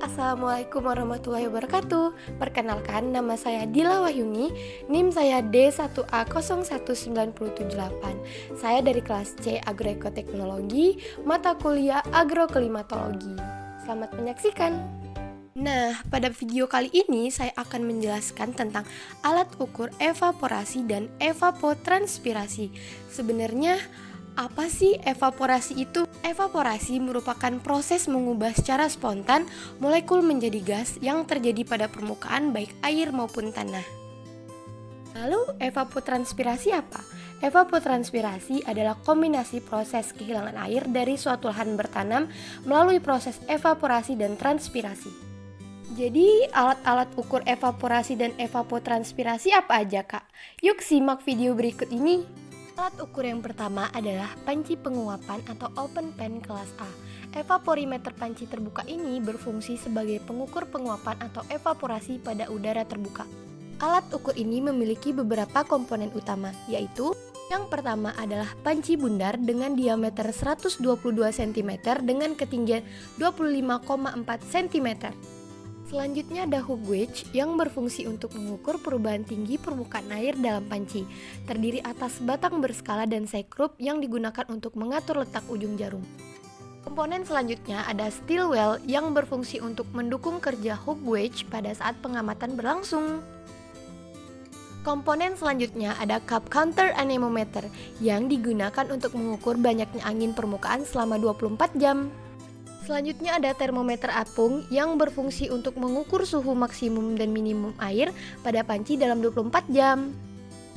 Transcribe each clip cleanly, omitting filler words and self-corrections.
Assalamualaikum warahmatullahi wabarakatuh. Perkenalkan, nama saya Dila Wahyuni, NIM saya D1A01978. Saya dari kelas C Agroekoteknologi, mata kuliah Agroklimatologi. Selamat menyaksikan. Nah, pada video kali ini saya akan menjelaskan tentang alat ukur evaporasi dan evapotranspirasi. Sebenarnya apa sih evaporasi itu? Evaporasi merupakan proses mengubah secara spontan molekul menjadi gas yang terjadi pada permukaan baik air maupun tanah. Lalu evapotranspirasi apa? Evapotranspirasi adalah kombinasi proses kehilangan air dari suatu lahan bertanam melalui proses evaporasi dan transpirasi. Jadi alat-alat ukur evaporasi dan evapotranspirasi apa aja, Kak? Yuk simak video berikut ini. Alat ukur yang pertama adalah panci penguapan atau open pan kelas A. Evaporimeter panci terbuka ini berfungsi sebagai pengukur penguapan atau evaporasi pada udara terbuka. Alat ukur ini memiliki beberapa komponen utama, yaitu yang pertama adalah panci bundar dengan diameter 122 cm dengan ketinggian 25,4 cm. Selanjutnya ada hook gauge yang berfungsi untuk mengukur perubahan tinggi permukaan air dalam panci. Terdiri atas batang berskala dan sekrup yang digunakan untuk mengatur letak ujung jarum. Komponen selanjutnya ada steel well yang berfungsi untuk mendukung kerja hook gauge pada saat pengamatan berlangsung. Komponen selanjutnya ada cup counter anemometer yang digunakan untuk mengukur banyaknya angin permukaan selama 24 jam. Selanjutnya ada termometer apung yang berfungsi untuk mengukur suhu maksimum dan minimum air pada panci dalam 24 jam.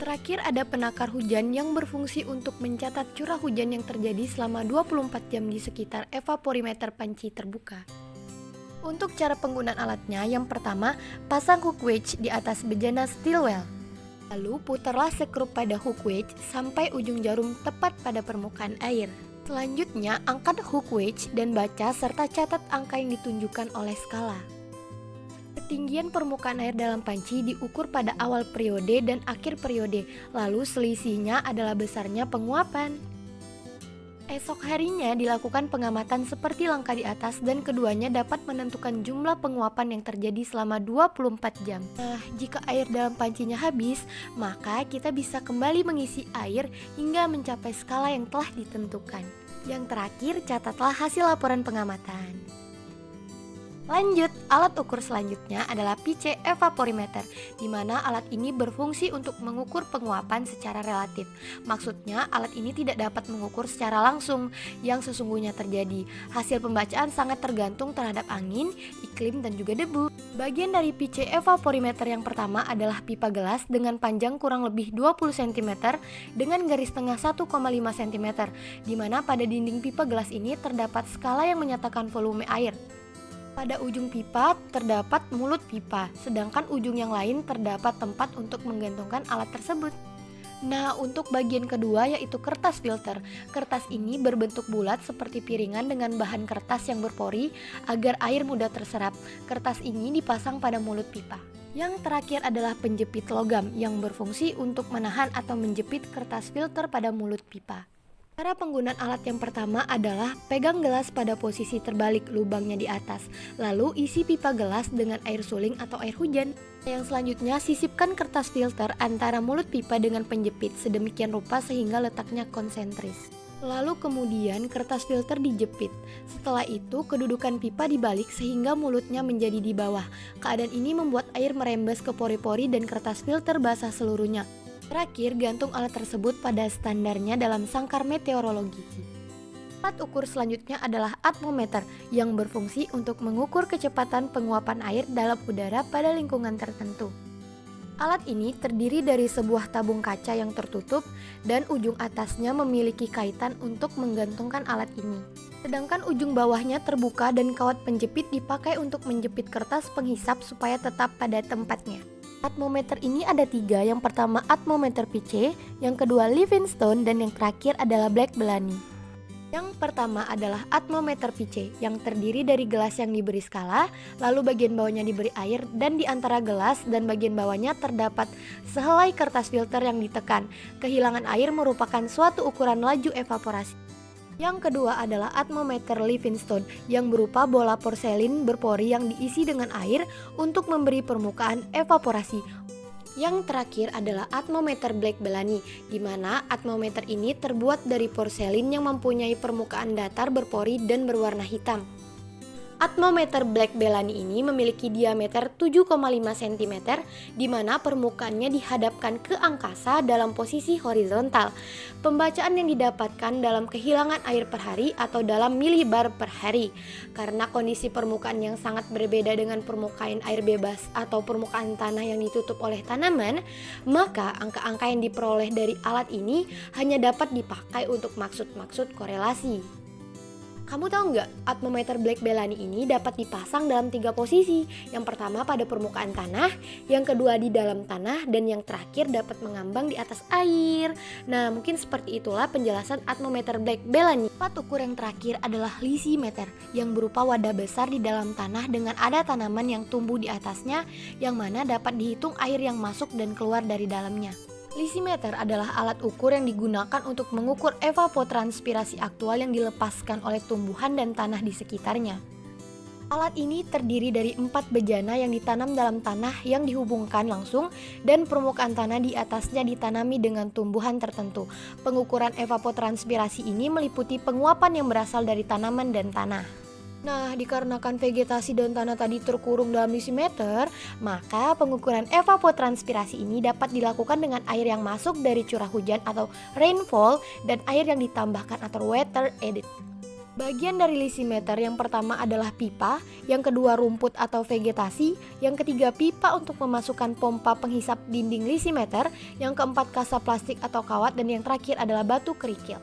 Terakhir ada penakar hujan yang berfungsi untuk mencatat curah hujan yang terjadi selama 24 jam di sekitar evaporimeter panci terbuka. Untuk cara penggunaan alatnya, yang pertama, pasang hook gauge di atas bejana steel well. Lalu putarlah sekrup pada hook gauge sampai ujung jarum tepat pada permukaan air. Selanjutnya, angkat hook gauge dan baca serta catat angka yang ditunjukkan oleh skala. Ketinggian permukaan air dalam panci diukur pada awal periode dan akhir periode, lalu selisihnya adalah besarnya penguapan. Esok harinya dilakukan pengamatan seperti langkah di atas dan keduanya dapat menentukan jumlah penguapan yang terjadi selama 24 jam. Nah, jika air dalam pancinya habis, maka kita bisa kembali mengisi air hingga mencapai skala yang telah ditentukan. Yang terakhir, catatlah hasil laporan pengamatan. Lanjut, alat ukur selanjutnya adalah pitch evaporimeter, di mana alat ini berfungsi untuk mengukur penguapan secara relatif. Maksudnya, alat ini tidak dapat mengukur secara langsung yang sesungguhnya terjadi. Hasil pembacaan sangat tergantung terhadap angin, iklim, dan juga debu. Bagian dari pitch evaporimeter yang pertama adalah pipa gelas dengan panjang kurang lebih 20 cm dengan garis tengah 1,5 cm, di mana pada dinding pipa gelas ini terdapat skala yang menyatakan volume air. Pada ujung pipa terdapat mulut pipa, sedangkan ujung yang lain terdapat tempat untuk menggantungkan alat tersebut. Nah, untuk bagian kedua yaitu kertas filter. Kertas ini berbentuk bulat seperti piringan dengan bahan kertas yang berpori agar air mudah terserap. Kertas ini dipasang pada mulut pipa. Yang terakhir adalah penjepit logam yang berfungsi untuk menahan atau menjepit kertas filter pada mulut pipa. Cara penggunaan alat yang pertama adalah pegang gelas pada posisi terbalik lubangnya di atas, lalu isi pipa gelas dengan air suling atau air hujan. Yang selanjutnya, sisipkan kertas filter antara mulut pipa dengan penjepit sedemikian rupa sehingga letaknya konsentris. Lalu kemudian kertas filter dijepit. Setelah itu kedudukan pipa dibalik sehingga mulutnya menjadi di bawah. Keadaan ini membuat air merembes ke pori-pori dan kertas filter basah seluruhnya. Terakhir, gantung alat tersebut pada standarnya dalam sangkar meteorologi. Alat ukur selanjutnya adalah atmometer yang berfungsi untuk mengukur kecepatan penguapan air dalam udara pada lingkungan tertentu. Alat ini terdiri dari sebuah tabung kaca yang tertutup dan ujung atasnya memiliki kaitan untuk menggantungkan alat ini. Sedangkan ujung bawahnya terbuka dan kawat penjepit dipakai untuk menjepit kertas penghisap supaya tetap pada tempatnya. Atmometer ini ada 3, yang pertama atmometer pitch, yang kedua Livingstone, dan yang terakhir adalah Black Bellany. Yang pertama adalah atmometer pitch, yang terdiri dari gelas yang diberi skala, lalu bagian bawahnya diberi air, dan di antara gelas dan bagian bawahnya terdapat sehelai kertas filter yang ditekan. Kehilangan air merupakan suatu ukuran laju evaporasi. Yang kedua adalah atmometer Livingstone yang berupa bola porselin berpori yang diisi dengan air untuk memberi permukaan evaporasi. Yang terakhir adalah atmometer Black Bellany, di mana atmometer ini terbuat dari porselin yang mempunyai permukaan datar berpori dan berwarna hitam. Atmometer Black Bellany ini memiliki diameter 7,5 cm, di mana permukaannya dihadapkan ke angkasa dalam posisi horizontal. Pembacaan yang didapatkan dalam kehilangan air per hari atau dalam milibar per hari. Karena kondisi permukaan yang sangat berbeda dengan permukaan air bebas atau permukaan tanah yang ditutup oleh tanaman, maka angka-angka yang diperoleh dari alat ini hanya dapat dipakai untuk maksud-maksud korelasi. Kamu tahu nggak, atmometer Black Bellany ini dapat dipasang dalam 3 posisi. Yang pertama pada permukaan tanah, yang kedua di dalam tanah, dan yang terakhir dapat mengambang di atas air. Nah, mungkin seperti itulah penjelasan atmometer Black Bellany. Alat ukur yang terakhir adalah lysimeter, yang berupa wadah besar di dalam tanah dengan ada tanaman yang tumbuh di atasnya, yang mana dapat dihitung air yang masuk dan keluar dari dalamnya. Lysimeter adalah alat ukur yang digunakan untuk mengukur evapotranspirasi aktual yang dilepaskan oleh tumbuhan dan tanah di sekitarnya. Alat ini terdiri dari 4 bejana yang ditanam dalam tanah yang dihubungkan langsung dan permukaan tanah di atasnya ditanami dengan tumbuhan tertentu. Pengukuran evapotranspirasi ini meliputi penguapan yang berasal dari tanaman dan tanah. Nah, dikarenakan vegetasi dan tanah tadi terkurung dalam lysimeter, maka pengukuran evapotranspirasi ini dapat dilakukan dengan air yang masuk dari curah hujan atau rainfall dan air yang ditambahkan atau water added. Bagian dari lysimeter yang pertama adalah pipa, yang kedua rumput atau vegetasi, yang ketiga pipa untuk memasukkan pompa penghisap dinding lysimeter, yang keempat kasa plastik atau kawat, dan yang terakhir adalah batu kerikil.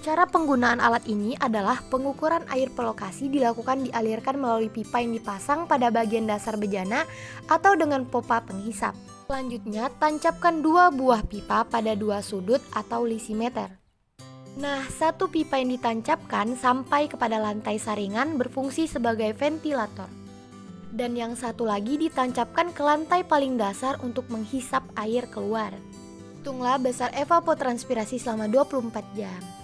Cara penggunaan alat ini adalah pengukuran air per lokasi dilakukan dialirkan melalui pipa yang dipasang pada bagian dasar bejana atau dengan pompa penghisap. Selanjutnya, tancapkan 2 buah pipa pada 2 sudut atau lysimeter. Nah, 1 pipa yang ditancapkan sampai kepada lantai saringan berfungsi sebagai ventilator. Dan yang satu lagi ditancapkan ke lantai paling dasar untuk menghisap air keluar. Hitunglah besar evapotranspirasi selama 24 jam.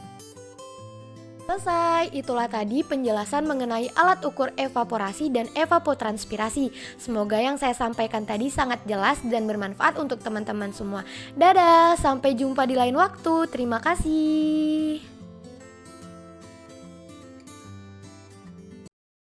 Selesai, itulah tadi penjelasan mengenai alat ukur evaporasi dan evapotranspirasi. Semoga yang saya sampaikan tadi sangat jelas dan bermanfaat untuk teman-teman semua. Dadah, sampai jumpa di lain waktu. Terima kasih.